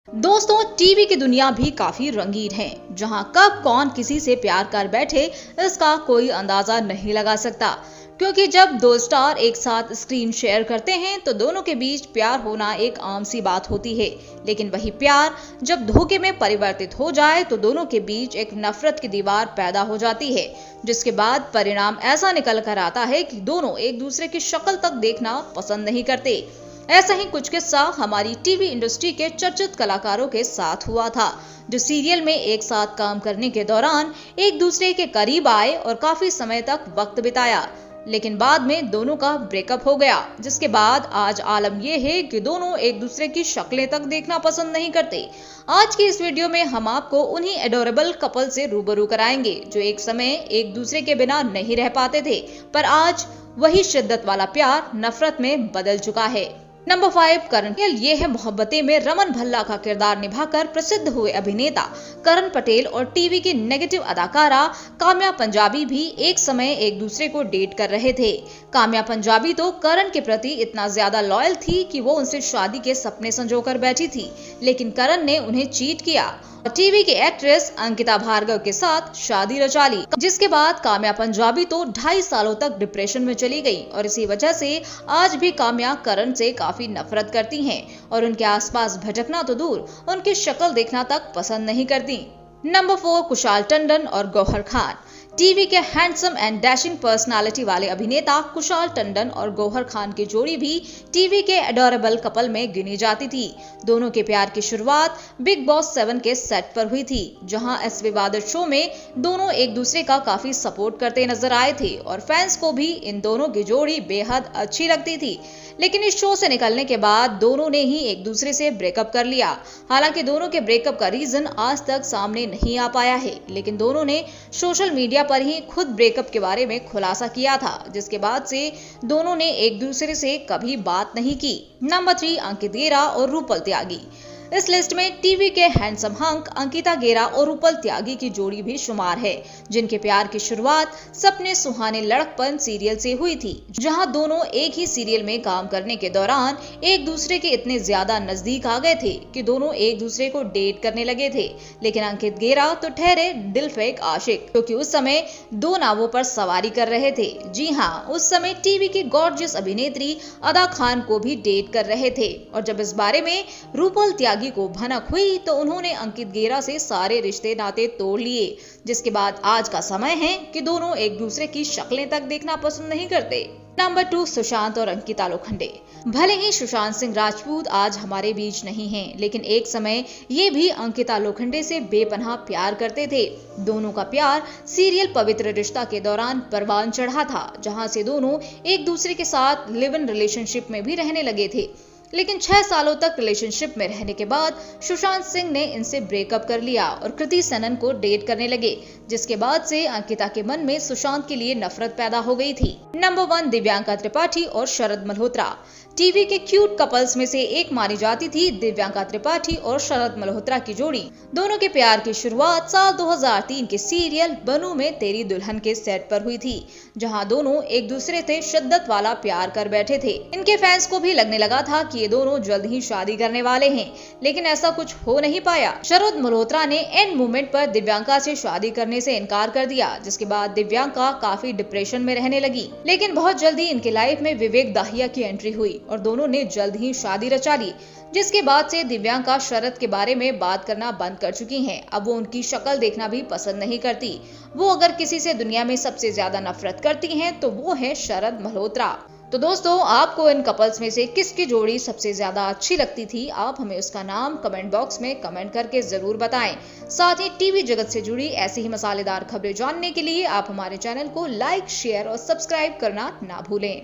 दोस्तों, टीवी की दुनिया भी काफी रंगीन है, जहां कब कौन किसी से प्यार कर बैठे इसका कोई अंदाजा नहीं लगा सकता। क्योंकि जब दो स्टार एक साथ स्क्रीन शेयर करते हैं तो दोनों के बीच प्यार होना एक आम सी बात होती है। लेकिन वही प्यार जब धोखे में परिवर्तित हो जाए तो दोनों के बीच एक नफरत की दीवार पैदा हो जाती है, जिसके बाद परिणाम ऐसा निकल कर आता है कि दोनों एक दूसरे की शक्ल तक देखना पसंद नहीं करते। ऐसा ही कुछ किस्सा हमारी टीवी इंडस्ट्री के चर्चित कलाकारों के साथ हुआ था, जो सीरियल में एक साथ काम करने के दौरान एक दूसरे के करीब आए और काफी समय तक वक्त बिताया, लेकिन बाद में दोनों का ब्रेकअप हो गया। जिसके बाद आज आलम यह है कि दोनों एक दूसरे की शक्लें तक देखना पसंद नहीं करते। आज की इस वीडियो में हम आपको उन्हीं एडोरेबल कपल से रूबरू कराएंगे जो एक समय एक दूसरे के बिना नहीं रह पाते थे, पर आज वही शिद्दत वाला प्यार नफरत में बदल चुका है। नंबर 5, करण। ये है मोहब्बतें में रमन भल्ला का किरदार निभाकर प्रसिद्ध हुए अभिनेता करण पटेल और टीवी की नेगेटिव अदाकारा काम्या पंजाबी भी एक समय एक दूसरे को डेट कर रहे थे। काम्या पंजाबी तो करण के प्रति इतना ज्यादा लॉयल थी कि वो उनसे शादी के सपने संजोकर बैठी थी, लेकिन करण ने उन्हें चीट किया और टीवी की एक्ट्रेस अंकिता भार्गव के साथ शादी रचा ली। जिसके बाद काम्या पंजाबी तो 2.5 सालों तक डिप्रेशन में चली गई और इसी वजह से आज भी काम्या करण से काफी नफरत करती हैं और उनके आसपास भटकना तो दूर, उनकी शक्ल देखना तक पसंद नहीं करती। नंबर 4, कुशाल टंडन और गौहर खान। टीवी के हैंडसम एंड डैशिंग पर्सनालिटी वाले अभिनेता कुशाल टंडन और गौहर खान की जोड़ी भी टीवी के एडोरेबल कपल में गिनी जाती थी। दोनों के प्यार की शुरुआत बिग बॉस 7 के सेट पर हुई थी, जहां इस विवादित शो में दोनों एक दूसरे का काफी सपोर्ट करते नजर आए थे और फैंस को भी इन दोनों की जोड़ी बेहद अच्छी लगती थी। लेकिन इस शो से निकलने के बाद दोनों ने ही एक दूसरे से ब्रेकअप कर लिया। हालांकि दोनों के ब्रेकअप का रीजन आज तक सामने नहीं आ पाया है, लेकिन दोनों ने सोशल मीडिया पर ही खुद ब्रेकअप के बारे में खुलासा किया था, जिसके बाद से दोनों ने एक दूसरे से कभी बात नहीं की। नंबर 3, अंकित गेरा और रूपल त्यागी। इस लिस्ट में टीवी के हैंडसम हंक अंकिता गेरा और रूपल त्यागी की जोड़ी भी शुमार है, जिनके प्यार की शुरुआत सपने सुहाने लड़कपन सीरियल से हुई थी, जहां दोनों एक ही सीरियल में काम करने के दौरान एक दूसरे के इतने ज्यादा नजदीक आ गए थे कि दोनों एक दूसरे को डेट करने लगे थे। लेकिन अंकित गेरा तो ठहरे दिल फेक आशिक, क्योंकि उस समय 2 नावों पर सवारी कर रहे थे। जी हाँ, उस समय टीवी की गॉर्जियस अभिनेत्री अदा खान को भी डेट कर रहे थे और जब इस बारे में रूपल त्यागी को भनक हुई तो उन्होंने अंकित गेरा से सारे रिश्ते नाते तोड़ लिए। जिसके बाद आज का समय है कि दोनों एक दूसरे की शक्लें तक देखना पसंद नहीं करते। नंबर 2, सुशांत और अंकिता लोखंडे। भले ही सुशांत सिंह राजपूत आज हमारे बीच नहीं हैं, लेकिन एक समय ये भी अंकिता लोखंडे से बेपनाह प्यार करते थे। दोनों का प्यार सीरियल पवित्र रिश्ता के दौरान परवान चढ़ा था, जहां से दोनों एक दूसरे के साथ लिव इन रिलेशनशिप में भी रहने लगे थे। लेकिन 6 सालों तक रिलेशनशिप में रहने के बाद सुशांत सिंह ने इनसे ब्रेकअप कर लिया और कृति सेनन को डेट करने लगे, जिसके बाद से अंकिता के मन में सुशांत के लिए नफरत पैदा हो गई थी। नंबर 1, दिव्यांका त्रिपाठी और शरद मल्होत्रा। टीवी के क्यूट कपल्स में से एक मानी जाती थी दिव्यांका त्रिपाठी और शरद मल्होत्रा की जोड़ी। दोनों के प्यार की शुरुआत साल 2003 के सीरियल बनू में तेरी दुल्हन के सेट पर हुई थी, जहां दोनों एक दूसरे से शिद्दत वाला प्यार कर बैठे थे। इनके फैंस को भी लगने लगा था कि ये दोनों जल्द ही शादी करने वाले हैं, लेकिन ऐसा कुछ हो नहीं पाया। शरद मल्होत्रा ने एंड मोमेंट पर दिव्यांका से शादी करने से इनकार कर दिया, जिसके बाद दिव्यांका काफी डिप्रेशन में रहने लगी। लेकिन बहुत जल्दी इनके लाइफ में विवेक दाहिया की एंट्री हुई और दोनों ने जल्द ही शादी रचा ली, जिसके बाद से दिव्यांका शरद के बारे में बात करना बंद कर चुकी हैं। अब वो उनकी शक्ल देखना भी पसंद नहीं करती। वो अगर किसी से दुनिया में सबसे ज्यादा नफरत करती हैं तो वो है शरद मल्होत्रा। तो दोस्तों, आपको इन कपल्स में से किसकी जोड़ी सबसे ज्यादा अच्छी लगती थी? आप हमें उसका नाम कमेंट बॉक्स में कमेंट करके जरूर बताएं। साथ ही टीवी जगत से जुड़ी ऐसी ही मसालेदार खबरें जानने के लिए आप हमारे चैनल को लाइक, शेयर और सब्सक्राइब करना ना भूलें।